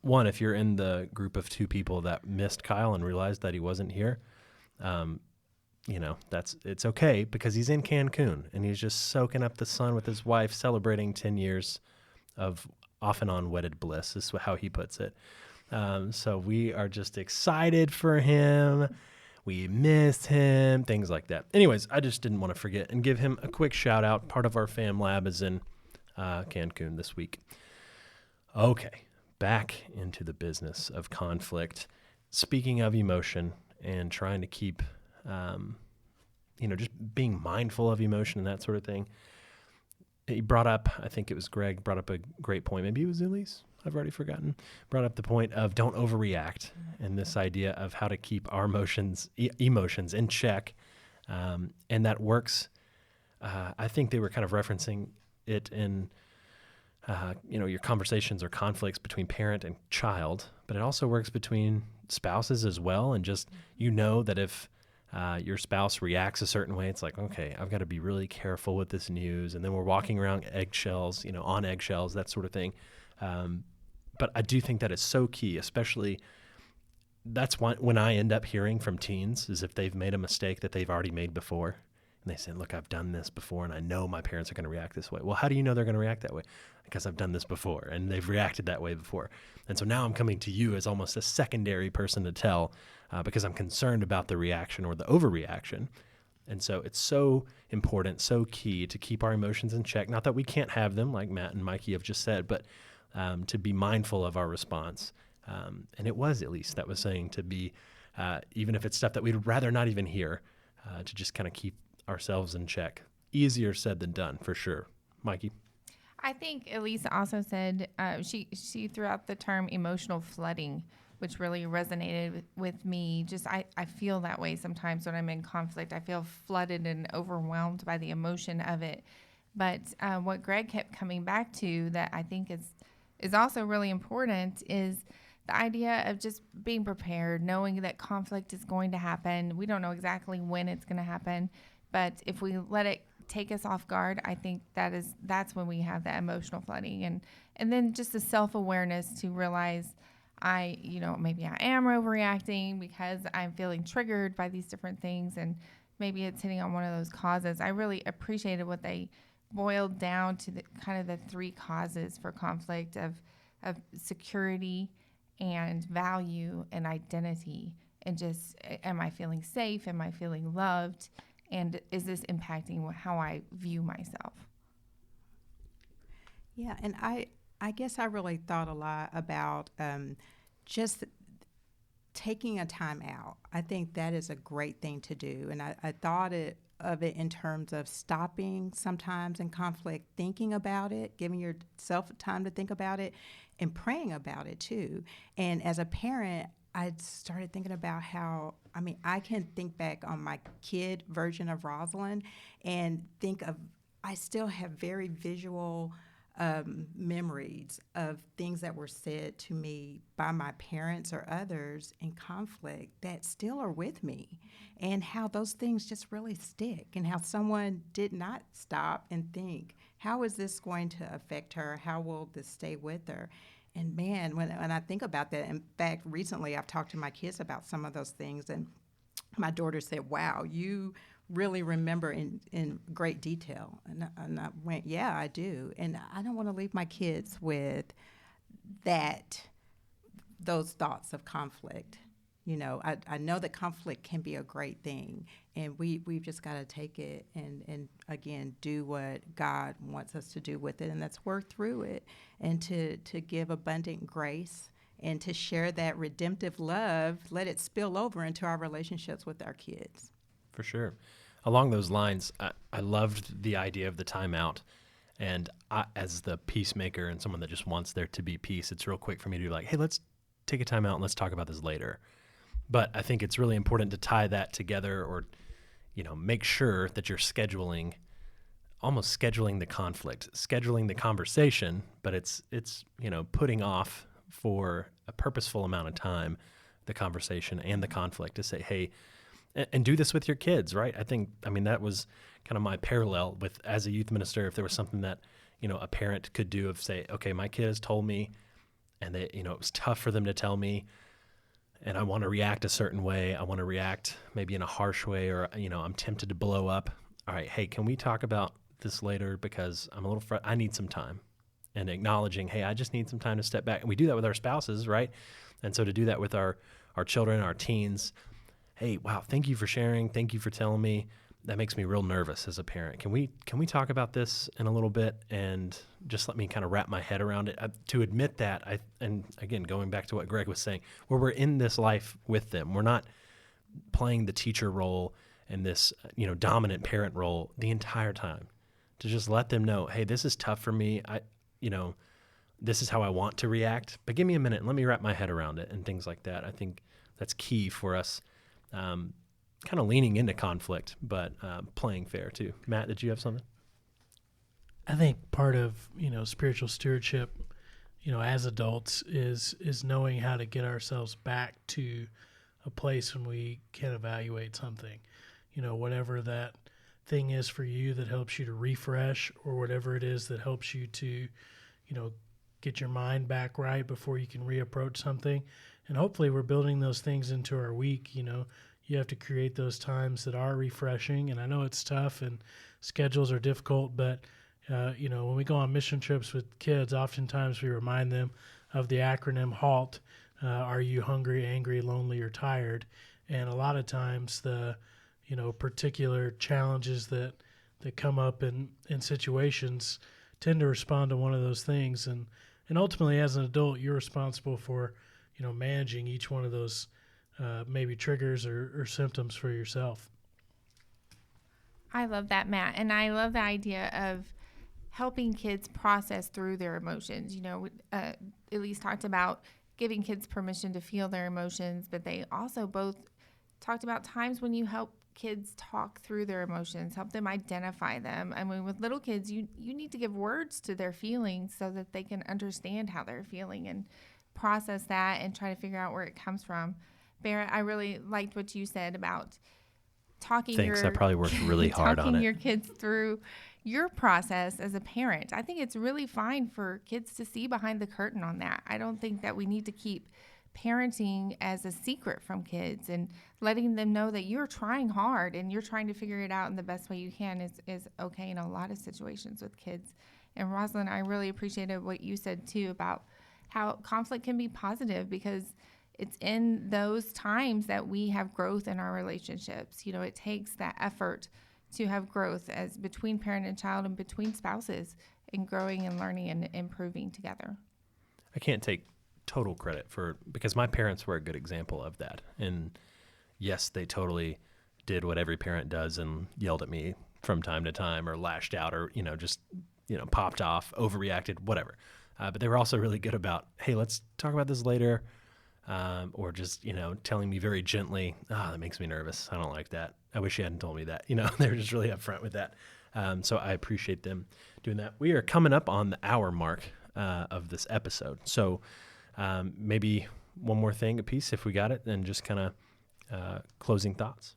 One, if you're in the group of two people that missed Kyle and realized that he wasn't here, it's okay, because he's in Cancun and he's just soaking up the sun with his wife, celebrating 10 years of off and on wedded bliss. This is how he puts it. So we are just excited for him. We missed him, things like that. Anyways, I just didn't want to forget and give him a quick shout out. Part of our fam lab is in Cancun this week. Okay, back into the business of conflict. Speaking of emotion and trying to keep, just being mindful of emotion and that sort of thing. He brought up, I think it was Greg, brought up a great point. Maybe it was Elise. I've already forgotten. Brought up the point of don't overreact, and this idea of how to keep our emotions in check. And that works. I think they were kind of referencing it in, your conversations or conflicts between parent and child, but it also works between spouses as well. And just, that if your spouse reacts a certain way, it's like, okay, I've got to be really careful with this news. And then we're walking around eggshells, on eggshells, that sort of thing. But I do think that is so key, especially that's when I end up hearing from teens is if they've made a mistake that they've already made before. And they say, look, I've done this before and I know my parents are going to react this way. Well, how do you know they're going to react that way? Because I've done this before and they've reacted that way before. And so now I'm coming to you as almost a secondary person to tell because I'm concerned about the reaction or the overreaction. And so it's so important, so key to keep our emotions in check. Not that we can't have them, like Matt and Mikey have just said, but to be mindful of our response. And it was Elise that was saying to be, even if it's stuff that we'd rather not even hear, to just kind of keep ourselves in check. Easier said than done, for sure. Mikey? I think Elise also said, she threw out the term emotional flooding, which really resonated with me. Just I feel that way sometimes when I'm in conflict. I feel flooded and overwhelmed by the emotion of it. But what Greg kept coming back to that I think is also really important is the idea of just being prepared, knowing that conflict is going to happen. We don't know exactly when it's going to happen, but if we let it take us off guard, I think that's when we have that emotional flooding. And then just the self-awareness to realize maybe I am overreacting because I'm feeling triggered by these different things, and maybe it's hitting on one of those causes. I really appreciated what they boiled down to the kind of the three causes for conflict of security and value and identity, and just, am I feeling safe? Am I feeling loved? And is this impacting how I view myself? Yeah, and I guess I really thought a lot about just taking a time out. I think that is a great thing to do. And I thought of it in terms of stopping sometimes in conflict, thinking about it, giving yourself time to think about it, and praying about it too. And as a parent, I started thinking about how, I mean, I can think back on my kid version of Rosalind and think of, I still have very visual memories of things that were said to me by my parents or others in conflict that still are with me, and how those things just really stick, and how someone did not stop and think, how is this going to affect her? How will this stay with her? And man, when I think about that, in fact, recently I've talked to my kids about some of those things, and my daughter said, wow, you really remember in great detail. And I went, yeah, I do. And I don't want to leave my kids with those thoughts of conflict. You know, I know that conflict can be a great thing, and we've just got to take it and again, do what God wants us to do with it, and that's work through it, and to give abundant grace, and to share that redemptive love, let it spill over into our relationships with our kids. For sure. Along those lines, I loved the idea of the timeout. And as the peacemaker and someone that just wants there to be peace, it's real quick for me to be like, hey, let's take a timeout and let's talk about this later. But I think it's really important to tie that together, or, you know, make sure that you're almost scheduling the conflict, scheduling the conversation, but it's you know, putting off for a purposeful amount of time the conversation and the conflict, to say, hey, and do this with your kids, right? I mean, that was kind of my parallel with, as a youth minister, if there was something that, you know, a parent could do, of say, okay, my kid has told me, and they, you know, it was tough for them to tell me, and I want to react a certain way. I want to react maybe in a harsh way, or, you know, I'm tempted to blow up. All right, hey, can we talk about this later, because I'm a little I need some time. And acknowledging, hey, I just need some time to step back. And we do that with our spouses, right? And so to do that with our children, our teens, hey, wow, thank you for sharing. Thank you for telling me. That makes me real nervous as a parent. Can we talk about this in a little bit, and just let me kind of wrap my head around it? To admit that, and again, going back to what Greg was saying, where we're in this life with them, we're not playing the teacher role and this, you know, dominant parent role the entire time. To just let them know, hey, this is tough for me. You know, this is how I want to react, but give me a minute and let me wrap my head around it, and things like that. I think that's key for us, kind of leaning into conflict, but playing fair too. Matt, did you have something? I think part of, you know, spiritual stewardship, you know, as adults is knowing how to get ourselves back to a place when we can evaluate something, you know, whatever that thing is for you that helps you to refresh, or whatever it is that helps you to, you know, get your mind back right before you can reapproach something. And hopefully we're building those things into our week. You know, you have to create those times that are refreshing. And I know it's tough and schedules are difficult, but, you know, when we go on mission trips with kids, oftentimes we remind them of the acronym HALT. Are you hungry, angry, lonely, or tired? And a lot of times the, you know, particular challenges that come up in situations tend to respond to one of those things. And ultimately, as an adult, you're responsible for, you know, managing each one of those maybe triggers or symptoms for yourself. I love that, Matt. And I love the idea of helping kids process through their emotions. You know, Elise talked about giving kids permission to feel their emotions, but they also both talked about times when you help kids talk through their emotions, help them identify them. I mean, with little kids, you need to give words to their feelings so that they can understand how they're feeling and process that and try to figure out where it comes from. Barrett, I really liked what you said about talking I probably worked really hard on it. Talking your kids through your process as a parent. I think it's really fine for kids to see behind the curtain on that. I don't think that we need to keep parenting as a secret from kids, and letting them know that you're trying hard and you're trying to figure it out in the best way you can is okay in a lot of situations with kids. And Rosalind, I really appreciated what you said too about how conflict can be positive, because it's in those times that we have growth in our relationships. You know, it takes that effort to have growth as between parent and child and between spouses, and growing and learning and improving together. I can't take total credit because my parents were a good example of that. And yes, they totally did what every parent does and yelled at me from time to time, or lashed out, or, you know, just, you know, popped off, overreacted, whatever. But they were also really good about, hey, let's talk about this later. or just, telling me very gently, that makes me nervous. I don't like that. I wish you hadn't told me that. They're just really upfront with that. So I appreciate them doing that. We are coming up on the hour mark of this episode. So maybe one more thing apiece if we got it, and just kind of closing thoughts.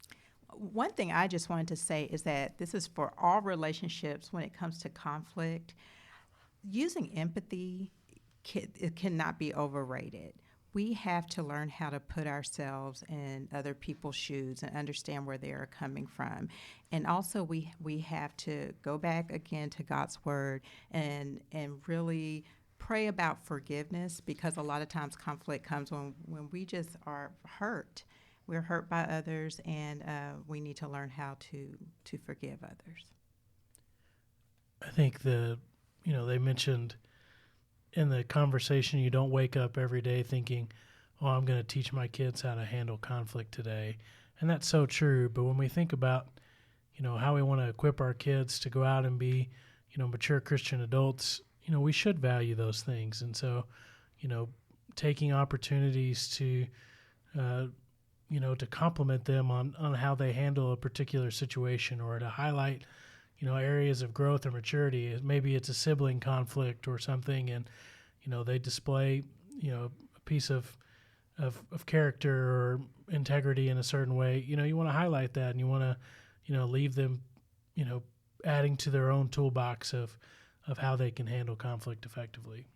One thing I just wanted to say is that this is for all relationships when it comes to conflict. Using empathy it cannot be overrated. We have to learn how to put ourselves in other people's shoes and understand where they are coming from. And also we have to go back again to God's word and really pray about forgiveness, because a lot of times conflict comes when we just are hurt. We're hurt by others, and we need to learn how to forgive others. I think they mentioned in the conversation, you don't wake up every day thinking, I'm going to teach my kids how to handle conflict today. And that's so true. But when we think about, how we want to equip our kids to go out and be, mature Christian adults, we should value those things. And so, taking opportunities to, to compliment them on how they handle a particular situation, or to highlight, areas of growth or maturity. Maybe it's a sibling conflict or something, and, they display, a piece of character or integrity in a certain way. You want to highlight that, and you want to, leave them, adding to their own toolbox of how they can handle conflict effectively.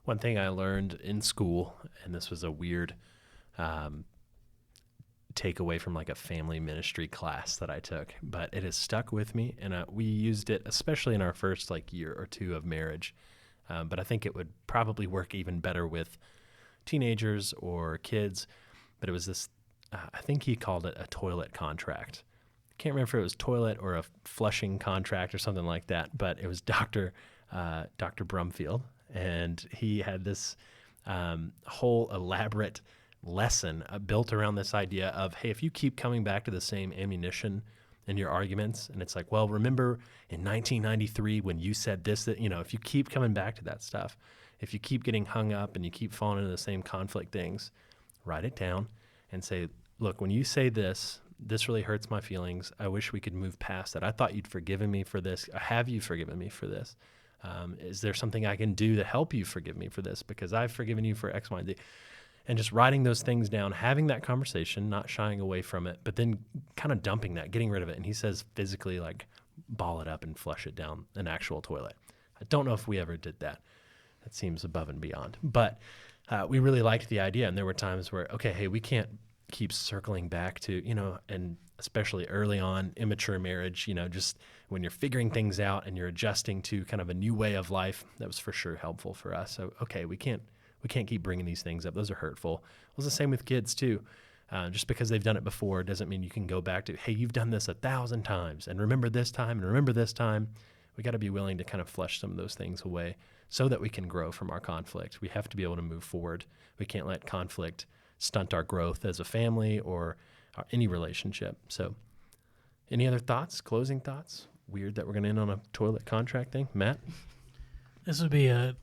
One thing I learned in school, and this was a weird takeaway from like a family ministry class that I took, but it has stuck with me, and we used it especially in our first year or two of marriage, but I think it would probably work even better with teenagers or kids. But it was this, I think he called it a toilet contract. Can't remember if it was toilet or a flushing contract or something like that, but it was Dr. Brumfield, and he had this whole elaborate lesson built around this idea of, hey, if you keep coming back to the same ammunition in your arguments, and it's like, well, remember in 1993 when you said this, that, if you keep coming back to that stuff, if you keep getting hung up and you keep falling into the same conflict things, write it down and say, look, when you say this really hurts my feelings. I wish we could move past that. I thought you'd forgiven me for this. Have you forgiven me for this? Is there something I can do to help you forgive me for this? Because I've forgiven you for X, Y, and Z. And just writing those things down, having that conversation, not shying away from it, but then kind of dumping that, getting rid of it. And he says physically, ball it up and flush it down an actual toilet. I don't know if we ever did that. That seems above and beyond. But we really liked the idea. And there were times where, okay, hey, we can't keep circling back to, and especially early on, immature marriage, just when you're figuring things out and you're adjusting to kind of a new way of life, that was for sure helpful for us. So, okay, we can't keep bringing these things up. Those are hurtful. It was the same with kids too. Just because they've done it before doesn't mean you can go back to, hey, you've done this 1,000 times, and remember this time, and remember this time. We got to be willing to kind of flush some of those things away so that we can grow from our conflict. We have to be able to move forward. We can't let conflict stunt our growth as a family or any relationship. So any other thoughts, closing thoughts? Weird that we're going to end on a toilet contract thing. Matt? This would be a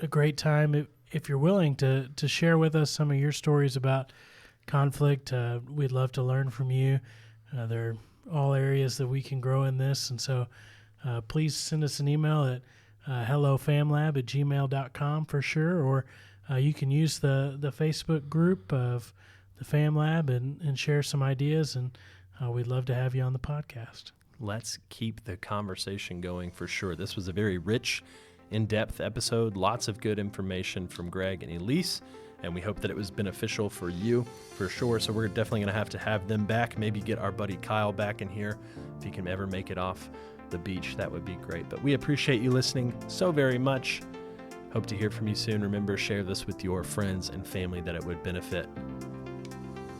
great time if you're willing to share with us some of your stories about conflict. We'd love to learn from you. There are all areas that we can grow in this, and so please send us an email at hellofamlab@gmail.com for sure, or you can use the Facebook group of the Fam Lab and share some ideas, and we'd love to have you on the podcast. Let's keep the conversation going for sure. This was a very rich, in-depth episode. Lots of good information from Greg and Elise, and we hope that it was beneficial for you for sure. So we're definitely going to have them back, maybe get our buddy Kyle back in here. If he can ever make it off the beach, that would be great. But we appreciate you listening so very much. Hope to hear from you soon. Remember, share this with your friends and family that it would benefit.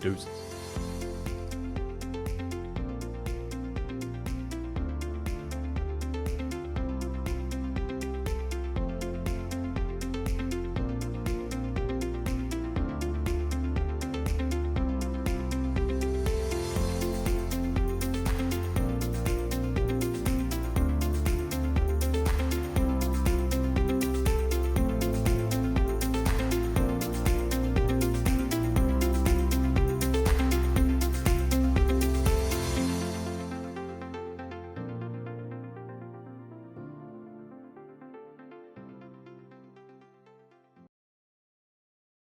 Deuces.